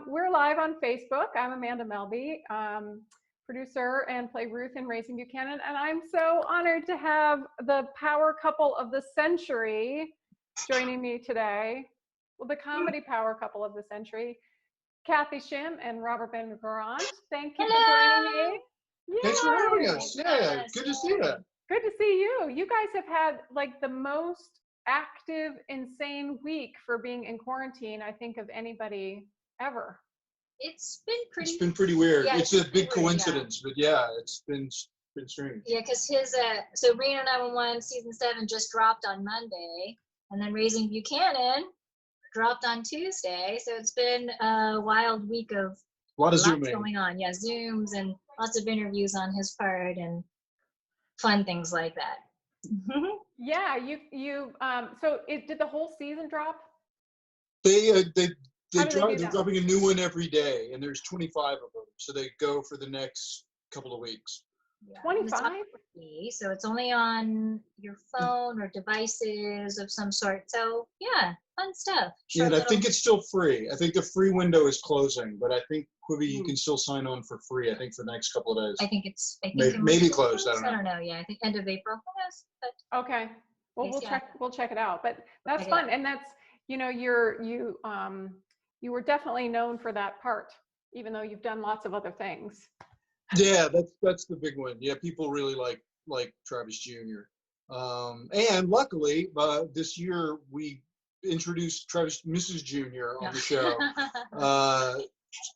we're live on Facebook. I'm Amanda Melby, producer and play Ruth in Raising Buchanan. And I'm so honored to have the power couple of the century joining me today. Well, the comedy power couple of the century, Cathy Shim and Robert Ben Garant. Thank you for joining me. Thanks for having us. Yeah, good to see you. Good to see you. You guys have had like the most active, insane week for being in quarantine, I think, of anybody ever. It's been pretty weird. Yeah, it's a big coincidence, but yeah, it's been strange. Yeah, because so Reno 911 season 7 just dropped on Monday, and then Raising Buchanan dropped on Tuesday. So it's been a wild week of lots Zooming going on. Yeah, Zooms and lots of interviews on his part and fun things like that. Yeah, you so did the whole season drop? They're dropping a new one every day, and there's 25 of them, so they go for the next couple of weeks. Yeah. 25? So it's only on your phone or devices of some sort. So yeah, fun stuff. Yeah, and I think it's still free. I think the free window is closing, but I think Quibi you can still sign on for free. I think for the next couple of days. I think maybe closed. I don't know. Yeah, I think end of April. Yes, but okay. Well, we'll check it out. But that's check fun, and that's you were definitely known for that part, even though you've done lots of other things. Yeah, that's the big one. Yeah, people really like Travis Jr. And luckily, this year we introduced Travis Mrs. Jr. on the show,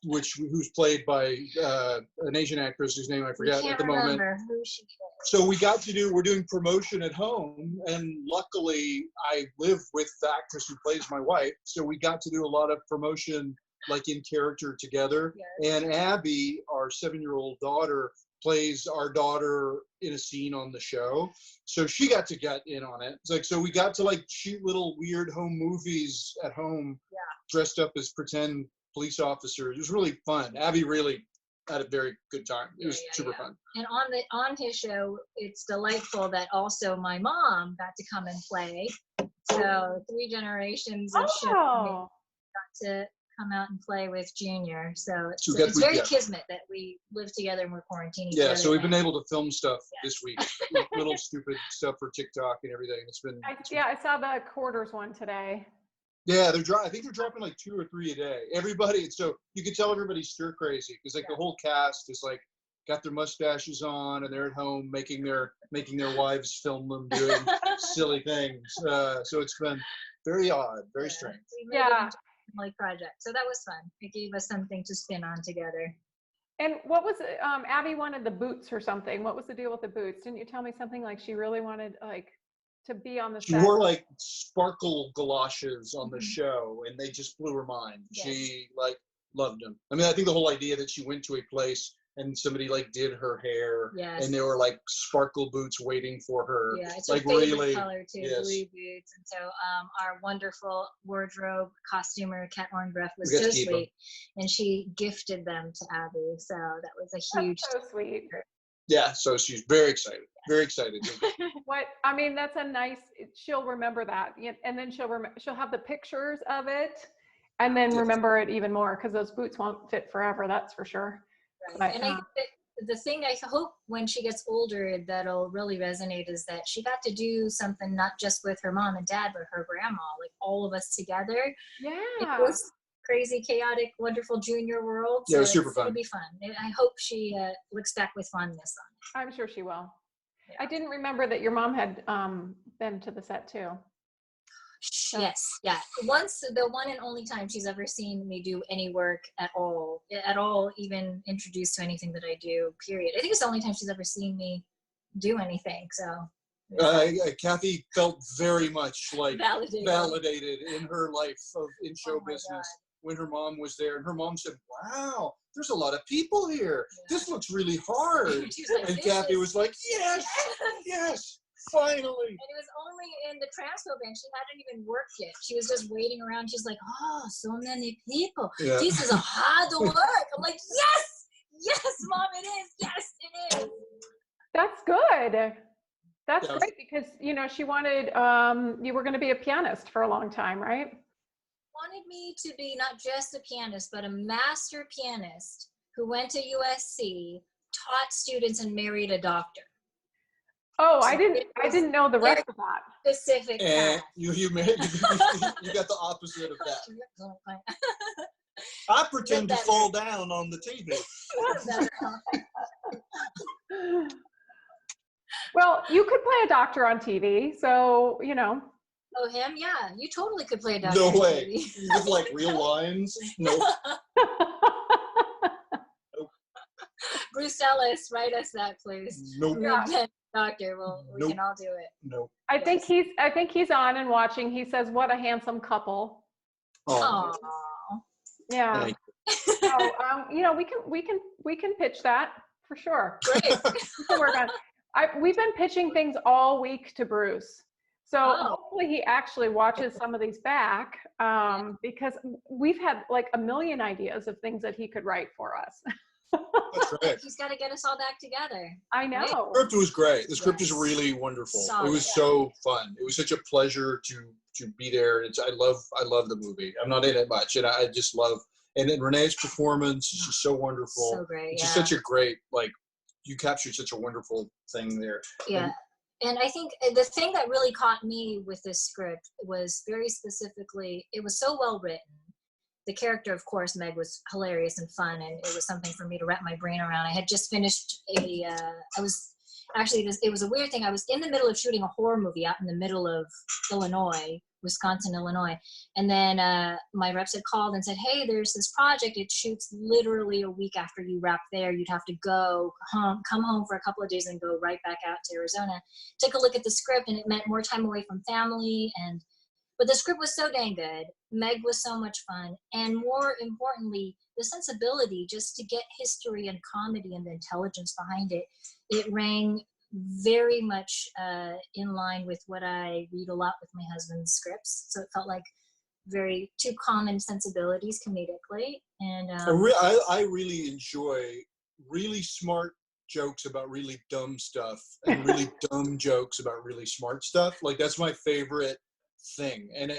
who's played by an Asian actress whose name I forget at the moment. Who she is. So we're doing promotion at home, and luckily I live with the actress who plays my wife, so we got to do a lot of promotion like in character together. Yes. And Abby, our 7-year-old daughter, plays our daughter in a scene on the show, so she got to get in on it. It's like, so we got to like shoot little weird home movies at home, dressed up as pretend police officers. It was really fun. Abby really had a very good time. It was super fun. And on his show, it's delightful that also my mom got to come and play. So 3 generations of show got to come out and play with Junior. So it's very kismet that we live together and we're quarantining together. Yeah, so we've been able to film stuff this week, little stupid stuff for TikTok and everything. It's been I saw the quarters one today. Yeah, I think they're dropping like 2 or 3 a day. Everybody, so you can tell everybody's stir crazy because like the whole cast is like got their mustaches on and they're at home making their wives film them doing silly things. So it's been very odd, very strange. Like project, so that was fun. It gave us something to spin on together. And what was it? Abby wanted the boots or something. What was the deal with the boots? Didn't you tell me something like she really wanted like to be on the set? She wore like sparkle galoshes on the show, and they just blew her mind. Yes. She like loved them. I mean, I think the whole idea that she went to a place and somebody like did her hair, and there were like sparkle boots waiting for her. Yeah, it's like her favorite really color too, blue boots. And so our wonderful wardrobe costumer, Kat Ornbreath, was so sweet, and she gifted them to Abby. So that was a huge. That's so sweet. Yeah, so she's very excited. Very excited. That's a nice. She'll remember that, and then she'll have the pictures of it, and then remember it even more because those boots won't fit forever. That's for sure. Right. And I think that the thing I hope when she gets older that'll really resonate is that she got to do something not just with her mom and dad, but her grandma, like all of us together. Yeah. It was crazy, chaotic, wonderful Junior world. So yeah, it was super fun. It'll be fun. I hope she looks back with fondness on it. I'm sure she will. Yeah. I didn't remember that your mom had been to the set too. Yes, yeah. Once, the one and only time she's ever seen me do any work at all, even introduced to anything that I do, period. I think it's the only time she's ever seen me do anything, so. Cathy felt very much like validated in her life in show business when her mom was there. And her mom said, wow, there's a lot of people here. Yeah. This looks really hard. Like, and Cathy was like, yes, yes. Finally. And it was only in the transfer bench. She hadn't even worked yet. She was just waiting around. She's like, oh, so many people. Yeah. This is hard work. I'm like, yes, Mom, it is. Yes, it is. That's good. That's great because, she wanted, you were going to be a pianist for a long time, right? wanted me to be not just a pianist, but a master pianist who went to USC, taught students, and married a doctor. Oh, I didn't know the rest of that. Specific And path. you got the opposite of that. I pretend to fall down on the TV. Well, you could play a doctor on TV, so, you know. Oh, him? Yeah, you totally could play a doctor. No on way. TV. With like real lines? No. Bruce Ellis, write us that, please. Nope. Yeah. Doctor, well, we Nope. can all do it. No. I think he's on and watching. He says, "What a handsome couple." Oh. Yeah. Thank So, you know, we can pitch that for sure. Great. We can work on. We've been pitching things all week to Bruce, so hopefully he actually watches some of these back, because we've had like a million ideas of things that he could write for us. That's right. He's got to get us all back together. I know. The script was great. The script is really wonderful. Solid. It was so fun. It was such a pleasure to be there. I love the movie. I'm not in it much, and I just love. And then Renee's performance is just so wonderful. So great. It's just such a great, like, you captured such a wonderful thing there. Yeah. And I think the thing that really caught me with this script was very specifically, it was so well written. The character, of course, Meg, was hilarious and fun, and it was something for me to wrap my brain around. I had just finished it was a weird thing. I was in the middle of shooting a horror movie out in the middle of Wisconsin, Illinois. And then my reps had called and said, hey, there's this project. It shoots literally a week after you wrap there. You'd have to come home for a couple of days and go right back out to Arizona. Take a look at the script, and it meant more time away from family. But the script was so dang good. Meg was so much fun. And more importantly, the sensibility, just to get history and comedy and the intelligence behind it, it rang very much in line with what I read a lot with my husband's scripts. So it felt like two common sensibilities comedically. And I really enjoy really smart jokes about really dumb stuff and really dumb jokes about really smart stuff. Like, that's my favorite thing. And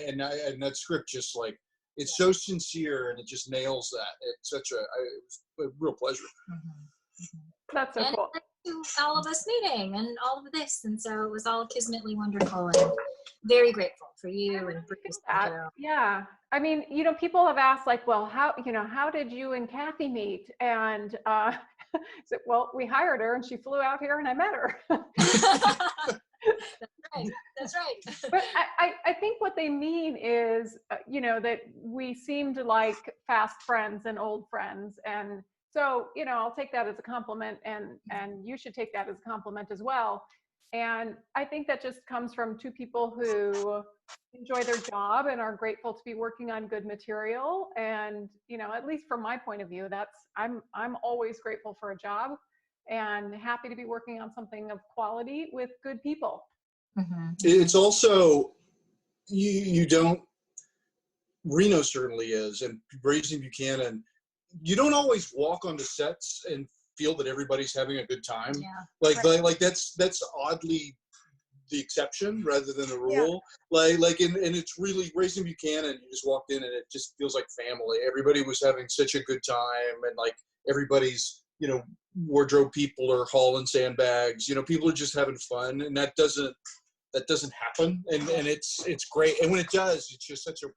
that script just, like, it's so sincere, and it just nails that. It's such it was a real pleasure. That's so cool. To all of us meeting and all of this, and so it was all kismetly wonderful, and very grateful for you and Bruce. Yeah, I mean, you know, people have asked, like, well, how did you and Cathy meet? And so, well, we hired her, and she flew out here, and I met her. That's right. But I think what they mean is, you know, that we seemed like fast friends and old friends. And so, you know, I'll take that as a compliment, and you should take that as a compliment as well. And I think that just comes from two people who enjoy their job and are grateful to be working on good material. And, you know, at least from my point of view, I'm always grateful for a job and happy to be working on something of quality with good people. Mm-hmm. It's also, you don't, Reno certainly is, and Raising Buchanan, you don't always walk onto sets and feel that everybody's having a good time. Yeah. Like that's oddly the exception rather than the rule. Yeah. And it's really Raising Buchanan. You just walked in and it just feels like family. Everybody was having such a good time, and like everybody's, you know, wardrobe people are hauling sandbags. You know, people are just having fun, and that doesn't happen. And it's great. And when it does, it's just such a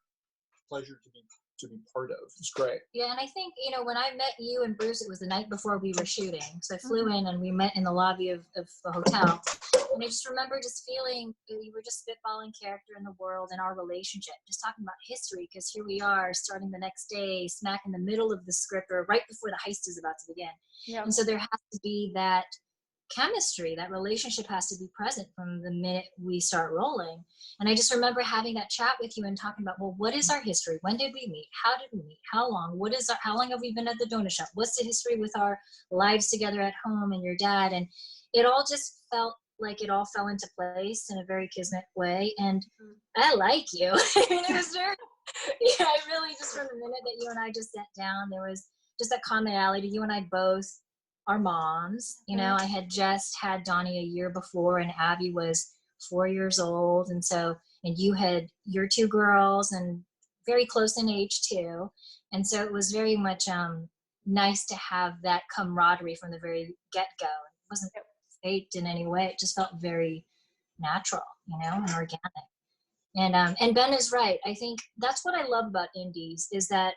pleasure to be part of. It's great. Yeah, and I think, you know, when I met you and Bruce, it was the night before we were shooting. So I flew in and we met in the lobby of the hotel. And I just remember just feeling we were just spitballing character in the world and our relationship, just talking about history, because here we are starting the next day, smack in the middle of the script, or right before the heist is about to begin. Yeah. And so there has to be that chemistry, that relationship has to be present from the minute we start rolling. And I just remember having that chat with you and talking about, well, what is our history? When did we meet? How did we meet? How long? How long have we been at the donut shop? What's the history with our lives together at home and your dad? And it all just felt like it all fell into place in a very kismet way. And I like you. I mean, it was very, I really just, from the minute that you and I just sat down, there was just that commonality. You and I both are moms. You know, I had just had Donnie a year before, and Abby was 4 years old. And so, and you had your two girls and very close in age too. And so it was very much nice to have that camaraderie from the very get-go. It wasn't faked in any way. It just felt very natural, you know, and organic. And Ben is right. I think that's what I love about indies is that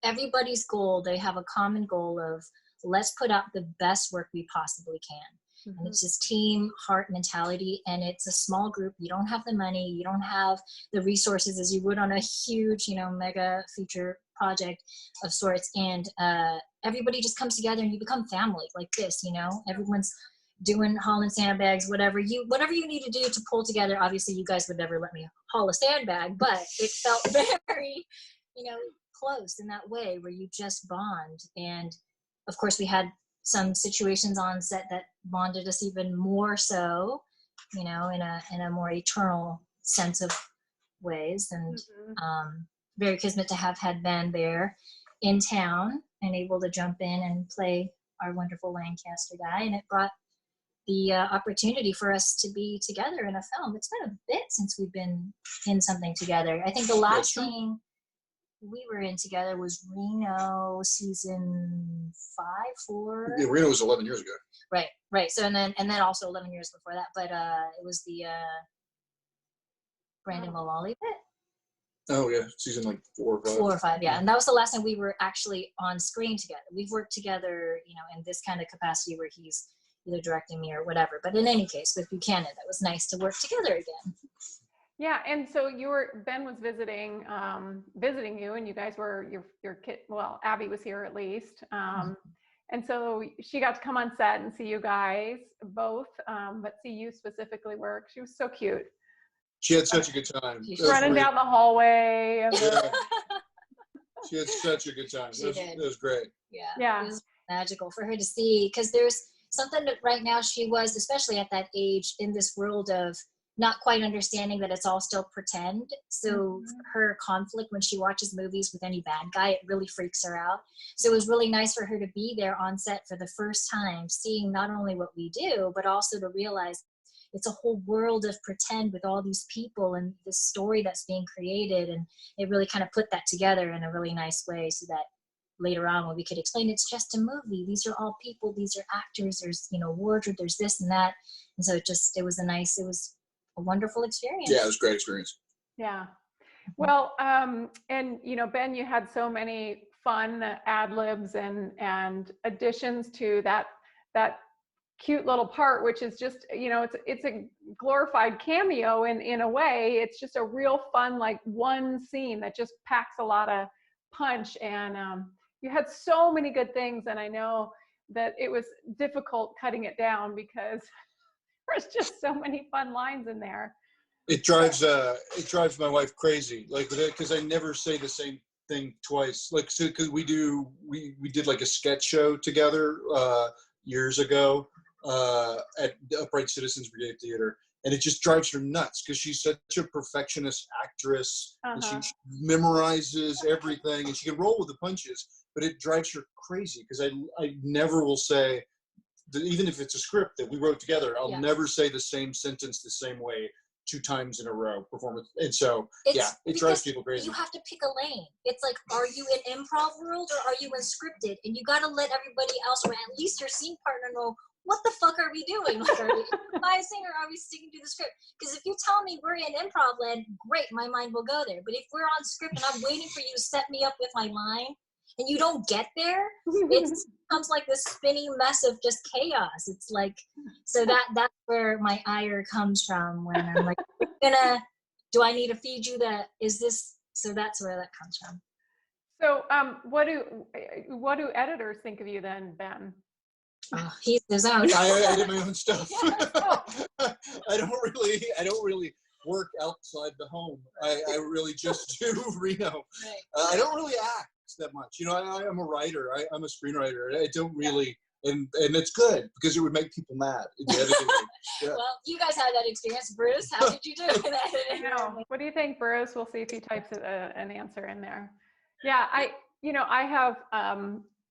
everybody's goal, they have a common goal of let's put out the best work we possibly can. And it's this team heart mentality, and it's a small group. You don't have the money, you don't have the resources as you would on a huge, you know, mega feature project of sorts. And everybody just comes together and you become family like this, you know, everyone's doing hauling sandbags, whatever you need to do to pull together. Obviously you guys would never let me haul a sandbag, but it felt very, you know, close in that way where you just bond. And of course we had some situations on set that bonded us even more so, you know, in a more eternal sense of ways. And very kismet to have had Ben there in town and able to jump in and play our wonderful Lancaster guy. And it brought the opportunity for us to be together in a film. It's been a bit since we've been in something together. I think the last thing we were in together was Reno season 5, 4. Yeah, Reno was 11 years ago. Right. So and then also 11 years before that. But it was the Brandon Mullally bit. Oh yeah, season like 4 or 5. 4 or 5, yeah. And that was the last time we were actually on screen together. We've worked together, you know, in this kind of capacity where he's either directing me or whatever. But in any case, with Buchanan, that was nice to work together again. Yeah, and so Ben was visiting you, and you guys were your kid. Well, Abby was here at least, and so she got to come on set and see you guys both, but see you specifically work. She was so cute. She had such a good time. Running down the hallway. She had such a good time. It was great. Yeah. It was magical for her to see, because there's something that right now she was, especially at that age, in this world of not quite understanding that it's all still pretend. So her conflict when she watches movies with any bad guy, it really freaks her out. So it was really nice for her to be there on set for the first time, seeing not only what we do, but also to realize it's a whole world of pretend with all these people and this story that's being created. And it really kind of put that together in a really nice way so that later on when we could explain it's just a movie, these are all people, these are actors, there's, you know, wardrobe, there's this and that. And so it was a wonderful experience. Yeah, it was a great experience. Yeah. Well, and you know, Ben, you had so many fun ad libs and additions to that cute little part, which is just, you know, it's a glorified cameo in a way. It's just a real fun, like one scene that just packs a lot of punch. And you had so many good things, and I know that it was difficult cutting it down because there's just so many fun lines in there. It drives my wife crazy, like, because I never say the same thing twice. Like, so because we did like a sketch show together years ago at Upright Citizens Brigade Theater, and it just drives her nuts because she's such a perfectionist actress, and she memorizes everything, and she can roll with the punches, but it drives her crazy because I never will say, even if it's a script that we wrote together, I'll never say the same sentence the same way 2 times in a row performance. And so, it drives people crazy. You have to pick a lane. It's like, are you in improv world or are you in scripted? And you got to let everybody else, or at least your scene partner, know, what the fuck are we doing? Like, are we improvising or are we sticking to the script? Because if you tell me we're in improv land, great, my mind will go there. But if we're on script and I'm waiting for you to set me up with my line, and you don't get there, it becomes like this spinning mess of just chaos. It's like, so that's where my ire comes from when I'm like, do I need to feed you that? Is this, so that's where that comes from. So what do editors think of you then, Ben? Oh, he's his own. I edit my own stuff. I don't really work outside the home. I really just do Reno. Right. I don't really act that much. You know, I'm a writer. I'm a screenwriter. I don't really, and it's good because it would make people mad. Well, you guys had that experience. Bruce, how did you do that? I know. What do you think, Bruce? We'll see if he types an answer in there. Yeah, I have,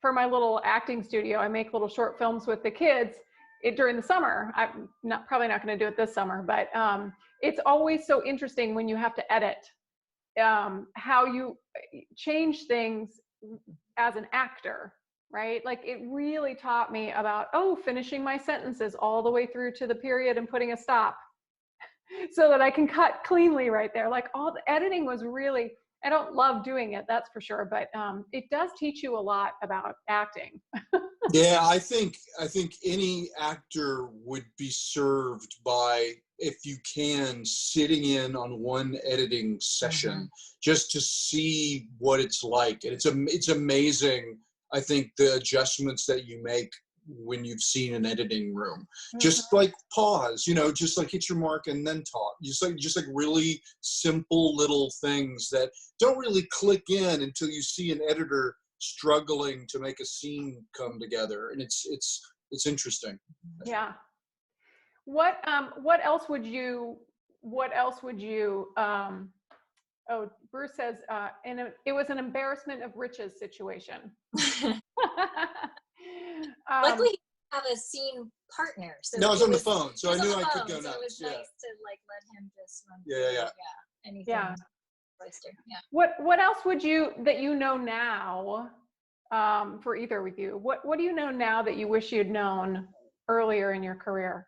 for my little acting studio, I make little short films with the kids during the summer. I'm probably not going to do it this summer, but it's always so interesting when you have to edit how you change things as an actor, right? Like it really taught me about, finishing my sentences all the way through to the period and putting a stop so that I can cut cleanly right there. Like all the editing was really, I don't love doing it, that's for sure, but it does teach you a lot about acting. Yeah, I think any actor would be served by, if you can, sitting in on one editing session just to see what it's like. And it's amazing, I think, the adjustments that you make when you've seen an editing room. Just like pause, just like hit your mark and then talk. Just like really simple little things that don't really click in until you see an editor struggling to make a scene come together, and it's interesting. Yeah. What else would you Bruce says it was an embarrassment of riches situation. Luckily you have a scene partner, so no, I was on the phone, so I knew I could go so nuts. it was yeah. nice to like let him just run anything. Yeah. Yeah. What else would you that you know now, for either of you? What do you know now that you wish you'd known earlier in your career?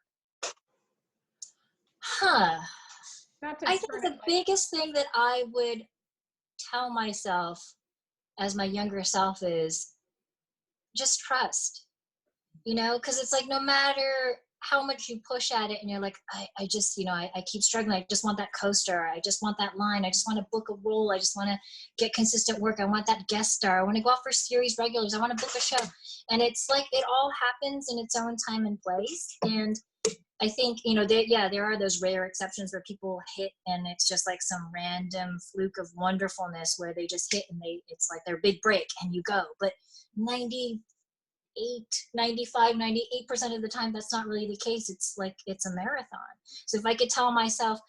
I think the biggest thing that I would tell myself as my younger self is just trust, because it's like no matter how much you push at it and you're like, I just, I keep struggling. I just want that co-star. I just want that line. I just want to book a role. I just want to get consistent work. I want that guest star. I want to go out for series regulars. I want to book a show. And it's like, it all happens in its own time and place. And I think, there are those rare exceptions where people hit and it's just like some random fluke of wonderfulness where they just hit and it's like their big break and you go. But 98% of the time, that's not really the case. It's like, it's a marathon. So if I could tell myself,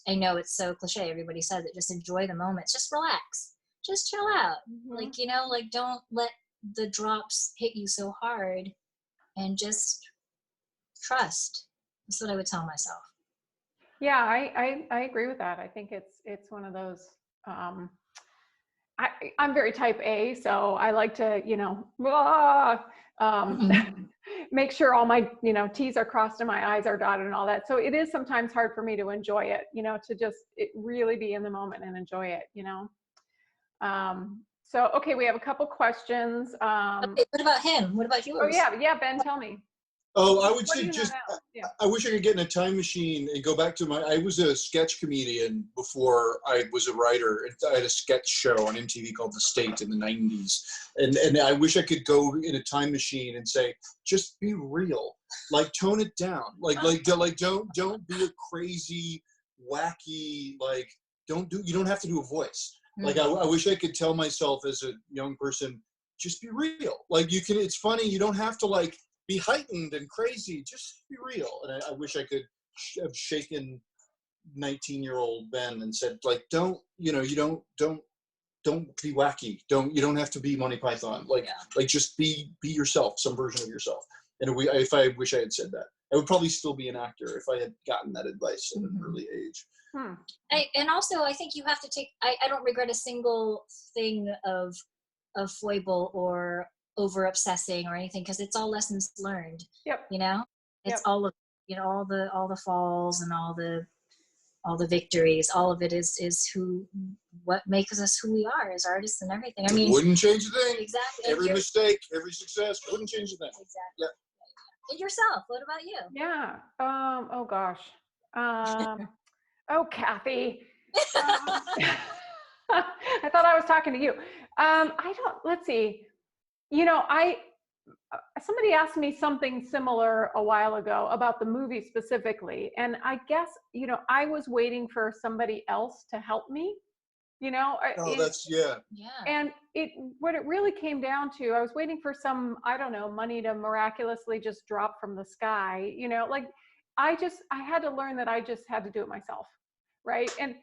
I know it's so cliche, everybody says it, just enjoy the moments, just relax, just chill out. Like, don't let the drops hit you so hard, and just trust. That's what I would tell myself. Yeah, I agree with that. I think it's one of those, I'm very type A, so I like to, make sure all my, T's are crossed and my I's are dotted and all that. So it is sometimes hard for me to enjoy it, to just really be in the moment and enjoy it, So, okay, we have a couple questions. Okay, what about him? What about yours? Oh yeah, Ben, tell me. Oh, I would say I wish I could get in a time machine and go back to I was a sketch comedian before I was a writer. I had a sketch show on MTV called The State in the 90s. And I wish I could go in a time machine and say, just be real, like tone it down. Like don't be a crazy, wacky, you don't have to do a voice. Like I wish I could tell myself as a young person, just be real. Like it's funny, you don't have to be heightened and crazy, just be real. And I wish I could have shaken 19-year-old Ben and said, don't be wacky. You don't have to be Monty Python. Just be yourself, some version of yourself. And if I wish I had said that, I would probably still be an actor if I had gotten that advice at an early age. And also, I think you have to take, I don't regret a single thing of foible or over obsessing or anything, because it's all lessons learned. Yep. It's all of all the falls and all the victories. All of it is what makes us who we are as artists and everything. I mean, wouldn't change a thing. Exactly. Every mistake, every success, wouldn't change a thing. Exactly. Yeah. And yourself, what about you? Yeah. Oh gosh. Oh, Cathy. I thought I was talking to you. Let's see. Somebody asked me something similar a while ago about the movie specifically. And I guess, I was waiting for somebody else to help me, Yeah. And what it really came down to, I was waiting for some, I don't know, money to miraculously just drop from the sky, I had to learn that I just had to do it myself. Right. And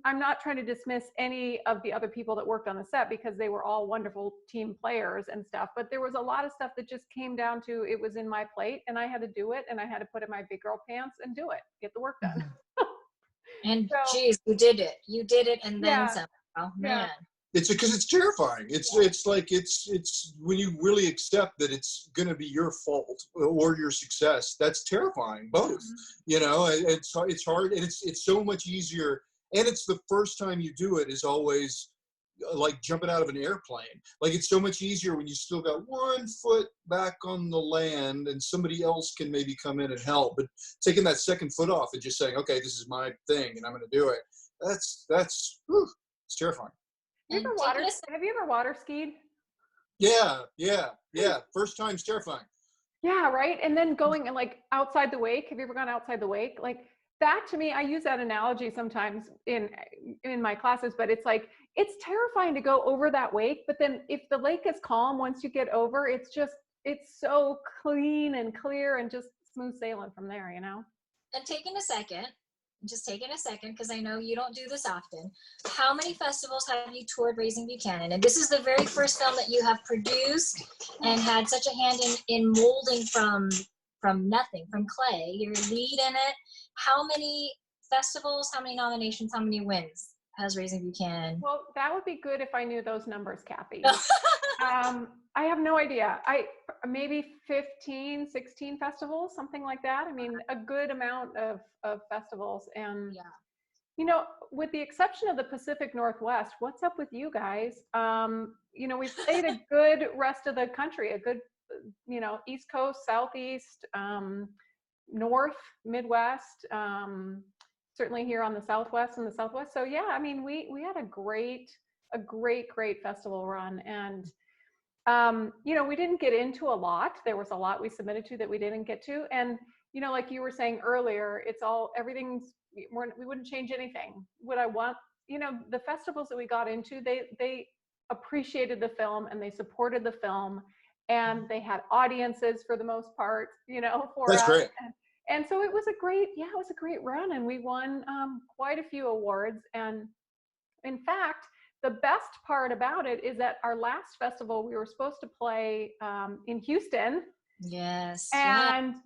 I'm not trying to dismiss any of the other people that worked on the set, because they were all wonderful team players and stuff. But there was a lot of stuff that just came down to, it was in my plate and I had to do it, and I had to put in my big girl pants and do it, get the work done. And So, geez, you did it. You did it, and then yeah, some. Oh yeah. man. It's because it's terrifying. It's like it's when you really accept that it's going to be your fault or your success. That's terrifying. Both, you know. It's hard, and it's so much easier. And it's the first time you do it is always like jumping out of an airplane. Like it's so much easier when you still got 1 foot back on the land, and somebody else can maybe come in and help. But taking that second foot off and just saying, okay, this is my thing, and I'm going to do it. That's whew, it's terrifying. Have you ever water skied? Yeah. First time's terrifying. Yeah, right. And then going and like outside the wake. Have you ever gone outside the wake? Like that to me, I use that analogy sometimes in my classes, but it's like it's terrifying to go over that wake. But then if the lake is calm, once you get over, it's so clean and clear and just smooth sailing from there, you know? And taking a second, because I know you don't do this often. How many festivals have you toured Raising Buchanan? And this is the very first film that you have produced and had such a hand in molding from nothing, from clay. Your lead in it. How many festivals, how many nominations, how many wins has Raising Buchanan? Well, that would be good if I knew those numbers, Cathy. I have no idea. Maybe 15, 16 festivals, something like that. I mean, a good amount of festivals. And, yeah. You know, with the exception of the Pacific Northwest, what's up with you guys? You know, we've played a good rest of the country, a good, you know, East Coast, Southeast, North, Midwest, certainly here on the Southwest and the Southwest. So yeah, I mean, we had a great festival run. And you know, we didn't get into a lot. There was a lot we submitted to that we didn't get to. And, you know, like you were saying earlier, we wouldn't change anything. Would I want, you know, the festivals that we got into, they appreciated the film and they supported the film and they had audiences for the most part, you know, for That's us. great. And so it was a great run, and we won quite a few awards. And in fact, the best part about it is that our last festival, we were supposed to play in Houston. Yes. And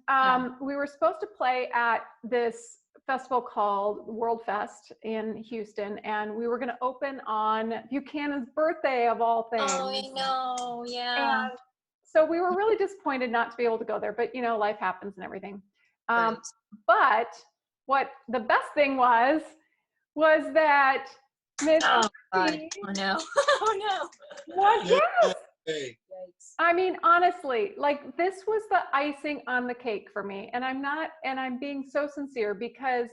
we were supposed to play at this festival called World Fest in Houston. And we were going to open on Buchanan's birthday, of all things. Oh, I know. Yeah. And so we were really disappointed not to be able to go there. But, you know, life happens and everything. Right. But what the best thing was that Miss Oh, God. Cathy, Oh no. Oh no. what? Yes. Hey. I mean, honestly, like this was the icing on the cake for me. And I'm being so sincere because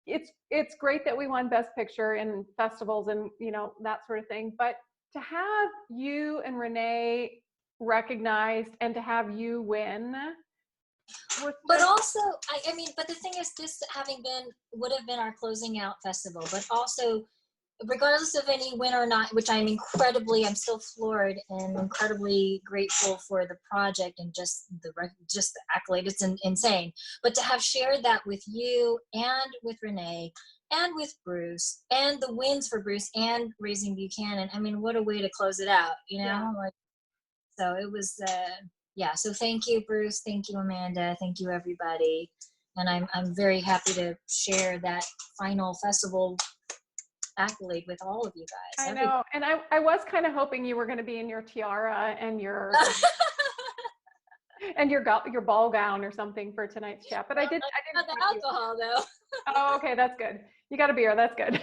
it's great that we won Best Picture in festivals and, you know, that sort of thing. But to have you and Renee recognized and to have you win. But also, I mean, but the thing is, this would have been our closing out festival, but also, regardless of any win or not, which I'm still floored and incredibly grateful for the project and just the accolade. It's insane. But to have shared that with you and with Renee and with Bruce and the wins for Bruce and Raising Buchanan, I mean, what a way to close it out, you know? Yeah. Like, so it was, yeah. So thank you, Bruce. Thank you, Amanda. Thank you, everybody. And I'm very happy to share that final festival accolade with all of you guys. I know. And I was kind of hoping you were going to be in your tiara and your and your ball gown or something for tonight's chat, but I didn't. Not the alcohol though. Oh, okay, that's good. You got a beer. That's good.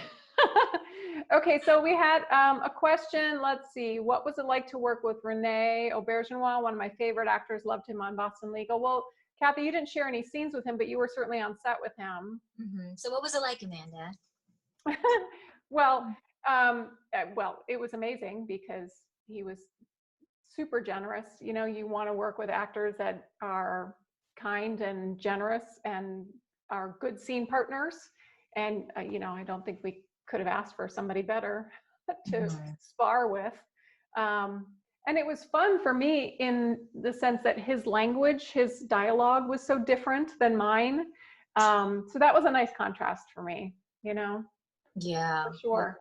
Okay, so we had a question. Let's see. What was it like to work with Renee Oberginois? One of my favorite actors. Loved him on Boston Legal. Well, Cathy, you didn't share any scenes with him, but you were certainly on set with him. Mm-hmm. So what was it like, Amanda? Well, it was amazing because he was super generous. You know, you want to work with actors that are kind and generous and are good scene partners. And, you know, I don't think we could have asked for somebody better to spar with. And it was fun for me in the sense that his language, his dialogue was so different than mine. So that was a nice contrast for me, you know? Yeah. For sure.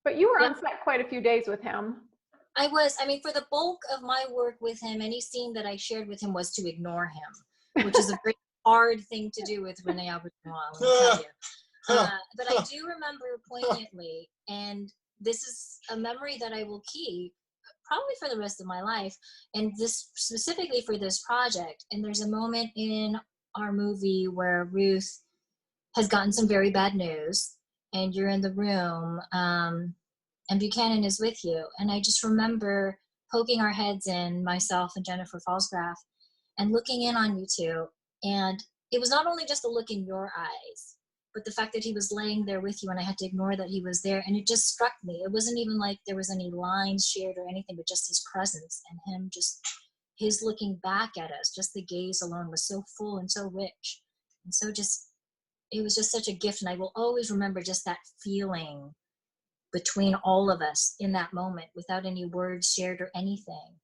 But you were on set quite a few days with him. I was. I mean, for the bulk of my work with him, any scene that I shared with him was to ignore him, which is a very hard thing to do with Renee Oberginois, let me tell you. But I do remember poignantly, and this is a memory that I will keep probably for the rest of my life, and this specifically for this project. And there's a moment in our movie where Ruth has gotten some very bad news, and you're in the room, and Buchanan is with you. And I just remember poking our heads in, myself and Jennifer Falsgraf, and looking in on you two. And it was not only just the look in your eyes, but the fact that he was laying there with you, and I had to ignore that he was there. And it just struck me. It wasn't even like there was any lines shared or anything, but just his presence and him just, his looking back at us, just the gaze alone was so full and so rich. And so just, it was just such a gift. And I will always remember just that feeling between all of us in that moment without any words shared or anything.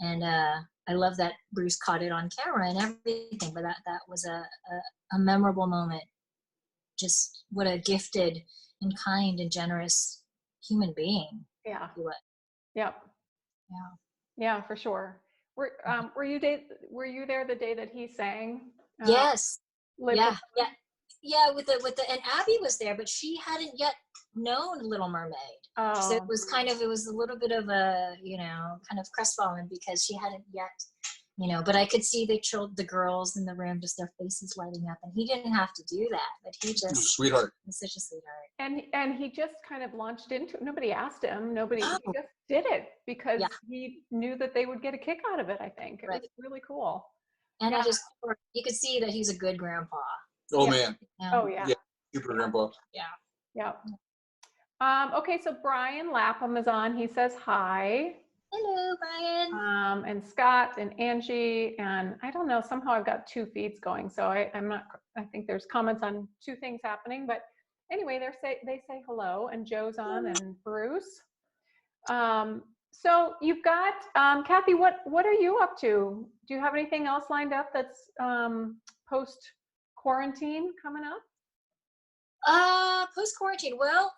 And I love that Bruce caught it on camera and everything, but that was a memorable moment. Just what a gifted and kind and generous human being. Yeah. He was. Yep. Yeah. Yeah, for sure. Were you there the day that he sang? Yes. Yeah. Yeah. With the and Abby was there, but she hadn't yet known Little Mermaid. Oh. So it was a little bit of a, kind of crestfallen because she hadn't yet, but I could see the girls in the room, just their faces lighting up, and he didn't have to do that, but he just sweetheart. Was such a sweetheart. And he just kind of launched into it. Nobody asked him. He just did it because he knew that they would get a kick out of it. I think it was really cool. And you could see that he's a good grandpa. Oh man. Oh yeah. Super grandpa. Yeah. Okay, so Brian Lapham is on. He says hi. Hello, Brian. And Scott and Angie, and I don't know, somehow I've got two feeds going, so I think there's comments on two things happening, but anyway, they say hello, and Joe's on, and Bruce. So you've got, Cathy, what are you up to? Do you have anything else lined up that's post-quarantine coming up? Post-quarantine. Well,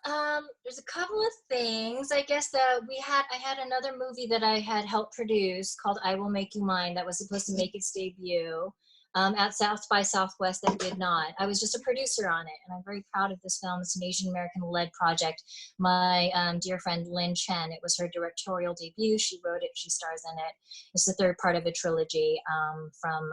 there's a couple of things. I guess that I had another movie that I had helped produce called I Will Make You Mine that was supposed to make its debut at South by Southwest that did not. I was just a producer on it, and I'm very proud of this film. It's an Asian American-led project. My dear friend Lynn Chen, it was her directorial debut. She wrote it, she stars in it. It's the third part of a trilogy from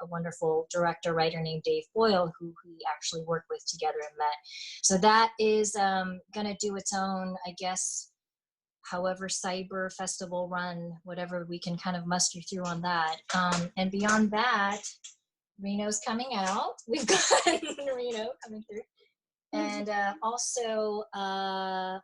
a wonderful director-writer named Dave Boyle, who we actually worked with together and met. So that is going to do its own, I guess, however cyber festival run, whatever we can kind of muster through on that. And beyond that, Reno's coming out. We've got Reno coming through. And also, the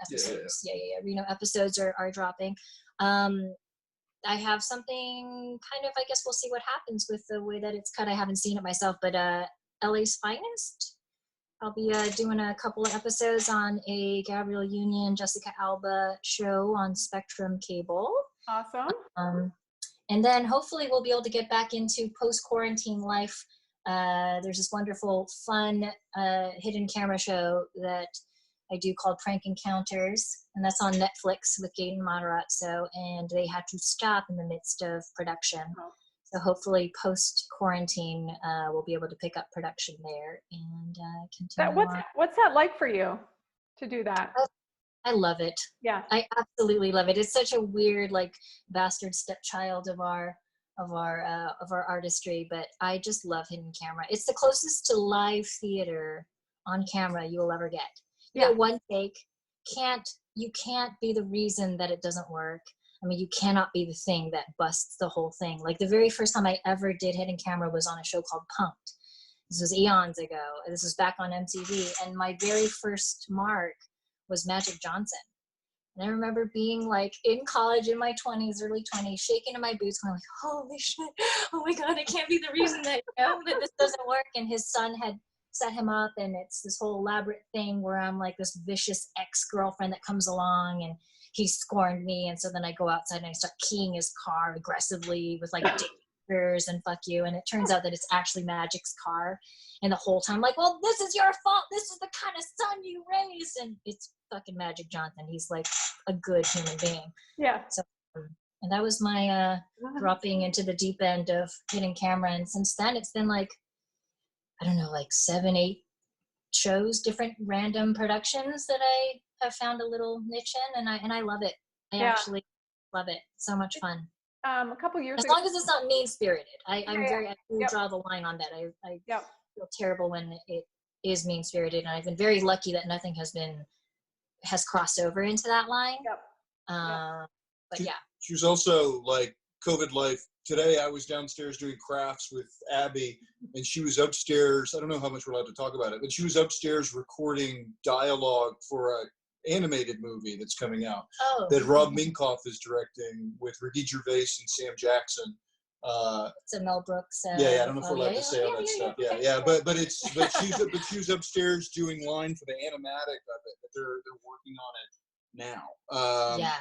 episodes. Yeah. Reno episodes are dropping. I have something kind of, I guess we'll see what happens with the way that it's cut. I haven't seen it myself, but LA's Finest. I'll be doing a couple of episodes on a Gabrielle Union, Jessica Alba show on Spectrum Cable. Awesome. And then hopefully we'll be able to get back into post-quarantine life. There's this wonderful, fun, hidden camera show that I do called Prank Encounters, and that's on Netflix with Gaten Matarazzo, and they had to stop in the midst of production. Oh. So hopefully post-quarantine, we'll be able to pick up production there and continue What's that like for you to do that? I love it. Yeah. I absolutely love it. It's such a weird, bastard stepchild of our artistry, but I just love hidden camera. It's the closest to live theater on camera you will ever get. You get one take. You can't be the reason that it doesn't work. I mean, you cannot be the thing that busts the whole thing. Like the very first time I ever did hidden camera was on a show called Punk'd. This was eons ago. This was back on MTV. And my very first mark was Magic Johnson. And I remember being in college in my 20s, early 20s, shaking in my boots, going holy shit, oh my God, it can't be the reason that this doesn't work. And his son had set him up, and it's this whole elaborate thing where I'm this vicious ex-girlfriend that comes along, and he scorned me, and so then I go outside and I start keying his car aggressively with dictators and fuck you, and it turns out that it's actually Magic's car, and the whole time well, this is your fault, this is the kind of son you raised, and it's fucking Magic Johnson. He's a good human being. Yeah. So, and that was my dropping into the deep end of hidden camera, and since then it's been I don't know, 7, 8 shows, different random productions that I have found a little niche in, and I love it. I actually love it. So much fun. A couple years As ago. long as it's not mean-spirited. I do Yep. draw the line on that. I Yep. feel terrible when it is mean-spirited, and I've been very lucky that nothing has crossed over into that line. Yep. But yeah. She was also like COVID life. Today I was downstairs doing crafts with Abby, and she was upstairs. I don't know how much we're allowed to talk about it, but she was upstairs recording dialogue for a animated movie that's coming out that Rob Minkoff is directing with Ricky Gervais and Sam Jackson. It's a Mel Brooks. I don't know if we're allowed to say all that stuff. But she was upstairs doing line for the animatic of it. But they're working on it now.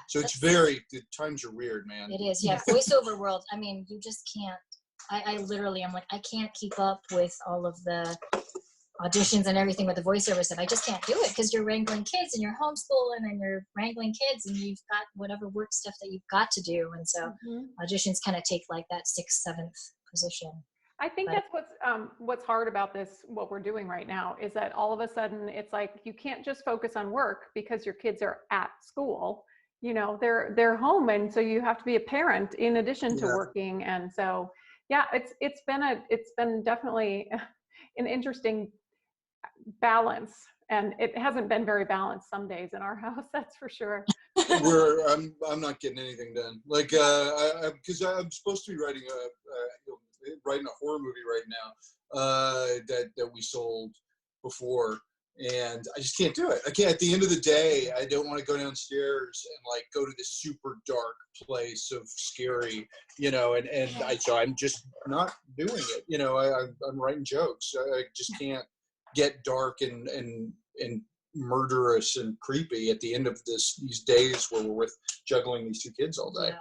So it's the times are weird, man. It is, yeah. Voiceover world. I mean, you just can't. I literally, I'm like, I can't keep up with all of the auditions and everything with the voiceover stuff. I just can't do it because you're wrangling kids and you're homeschooling and you're wrangling kids and you've got whatever work stuff that you've got to do. And so auditions kind of take like that 6th, 7th position. I think that's what's hard about this, what we're doing right now, is that all of a sudden it's like you can't just focus on work because your kids are at school. You know, they're home, and so you have to be a parent in addition to working. And so, it's been definitely an interesting balance, and it hasn't been very balanced some days in our house, that's for sure. I'm not getting anything done. Like because I'm supposed to be writing a horror movie right now that we sold before, and I just can't do it. I can't. At the end of the day, I don't want to go downstairs and like go to this super dark place of scary, you know. And so I'm just not doing it. You know, I'm writing jokes. I just can't get dark and murderous and creepy at the end of these days where we're with juggling these 2 kids all day.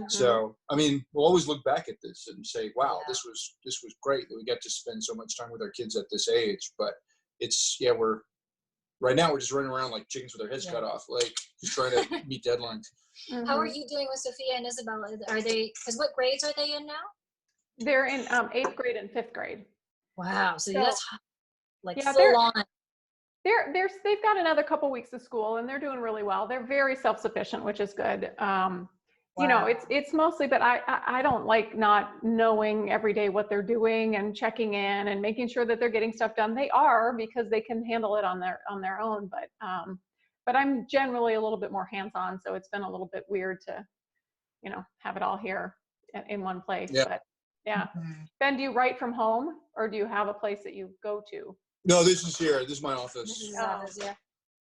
So I mean, we'll always look back at this and say, wow, this was great that we got to spend so much time with our kids at this age. But it's we're just running around like chickens with our heads cut off, like just trying to meet deadlines. How are you doing with Sophia and Isabella? Are they, because what grades are they in now? They're in 8th grade and 5th grade. Wow, so that's like full on. They've got another couple weeks of school, and they're doing really well. They're very self-sufficient, which is good. You know, it's mostly, but I don't like not knowing every day what they're doing and checking in and making sure that they're getting stuff done. They are, because they can handle it on their own. But I'm generally a little bit more hands-on, so it's been a little bit weird to, you know, have it all here in one place. Yeah. But yeah. Ben, do you write from home, or do you have a place that you go to? No, this is here. This is my office. This is office,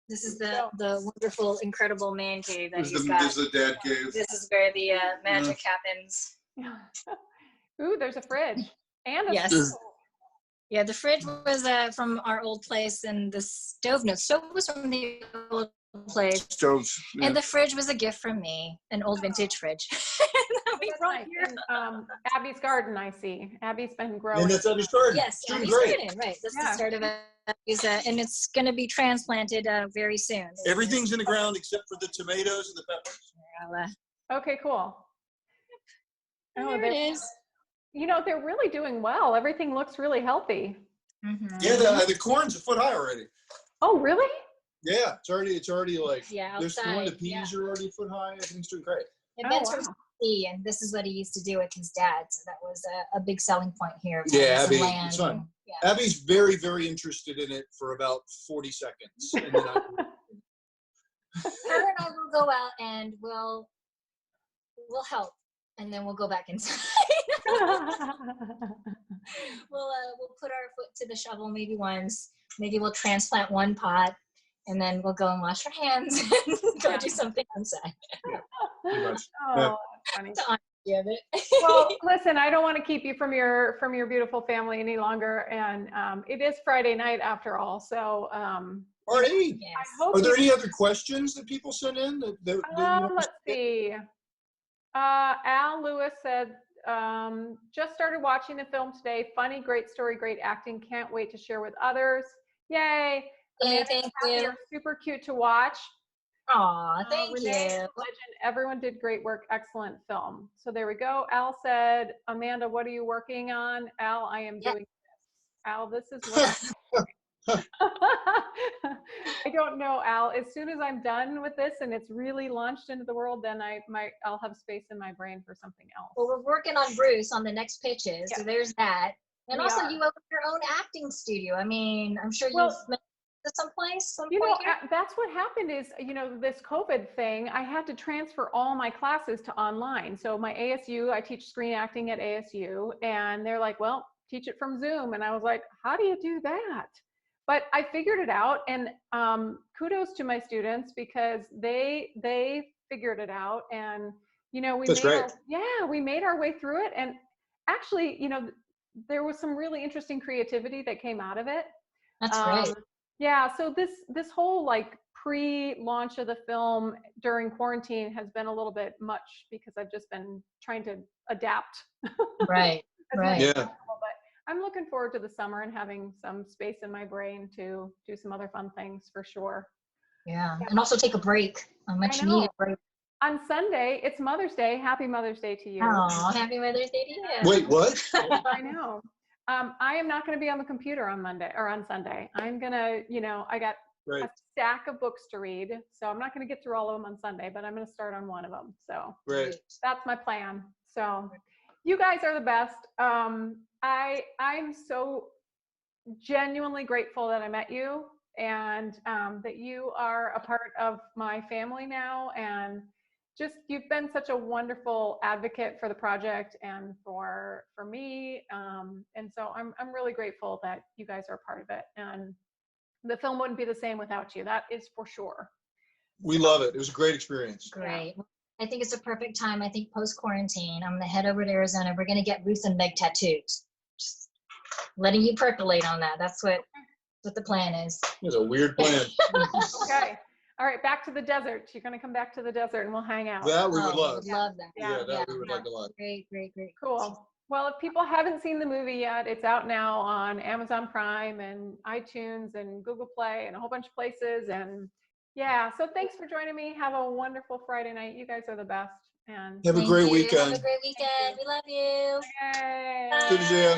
This is the wonderful, incredible man cave that This he's got. is the dad cave. This is where the magic happens. Ooh, there's a fridge and a stove. Yeah, the fridge was from our old place, and the stove was from the old place. Stoves. And the fridge was a gift from me, an old vintage fridge. Abby's garden, I see. Abby's been growing. And that's Abby's garden. Yes, Abby's garden, right. That's the start of Abby's, and it's going to be transplanted very soon. Everything's in the ground except for the tomatoes and the peppers. Okay, cool. There it is. You know, they're really doing well. Everything looks really healthy. Yeah, the corn's a foot high already. Oh, really? Yeah, it's already like, there's corn, the peas are already a foot high. Everything's doing great. Ben's from Tennessee, and this is what he used to do with his dad, so that was a big selling point here. Yeah, Abby, it's fun. Abby's very, very interested in it for about 40 seconds. And then her and I will go out and we'll help, and then we'll go back inside. We'll put our foot to the shovel maybe once. Maybe we'll transplant one pot, and then we'll go and wash our hands and go do something outside. Pretty much. Oh, funny. It. Well, listen, I don't want to keep you from your beautiful family any longer, and it is Friday night after all. So, Marty, are there any other questions that people sent in? Let's see. Al Lewis said, just started watching the film today. Funny, great story, great acting. Can't wait to share with others. Yay! Thank you. You're super cute to watch. Aw, thank Renee, you. Legend, everyone did great work. Excellent film. So there we go. Al said, Amanda, what are you working on? Al, I am doing this. Al, this is what I don't know, Al. As soon as I'm done with this and it's really launched into the world, then I'll have space in my brain for something else. Well, we're working on Bruce on the next pitches, so Yeah. there's that. And We also, are. you opened your own acting studio. I mean, I'm sure Well, you've met at some place. That's what happened is, this COVID thing, I had to transfer all my classes to online. So my ASU, I teach screen acting at ASU, and they're like, well, teach it from Zoom. And I was like, how do you do that? But I figured it out, and kudos to my students because they figured it out, and we made our way through it. And actually, there was some really interesting creativity that came out of it. That's great. Yeah, so this whole like pre-launch of the film during quarantine has been a little bit much because I've just been trying to adapt. Right. Right. Yeah. But I'm looking forward to the summer and having some space in my brain to do some other fun things for sure. Yeah, and also take a break, a much needed break. On Sunday, it's Mother's Day. Happy Mother's Day to you. Oh, happy Mother's Day to you. Wait, what? I know. I am not going to be on the computer on Sunday. I'm going to, I got a stack of books to read. So I'm not going to get through all of them on Sunday, but I'm going to start on one of them. So that's my plan. So you guys are the best. I'm so genuinely grateful that I met you and that you are a part of my family now. And you've been such a wonderful advocate for the project and for me. And so I'm really grateful that you guys are a part of it. And the film wouldn't be the same without you. That is for sure. We love it. It was a great experience. Great. I think it's a perfect time. I think post-quarantine, I'm going to head over to Arizona. We're going to get Ruth and Meg tattoos. Just letting you percolate on that. That's what the plan is. It's a weird plan. Okay. All right, back to the desert. You're going to come back to the desert and we'll hang out. That we would love. Love that. Yeah, that we would like a lot. Great. Cool. Well, if people haven't seen the movie yet, it's out now on Amazon Prime and iTunes and Google Play and a whole bunch of places. And yeah, so thanks for joining me. Have a wonderful Friday night. You guys are the best. And have a great weekend. Have a great weekend. We love you. Yay. Bye. Good to see you.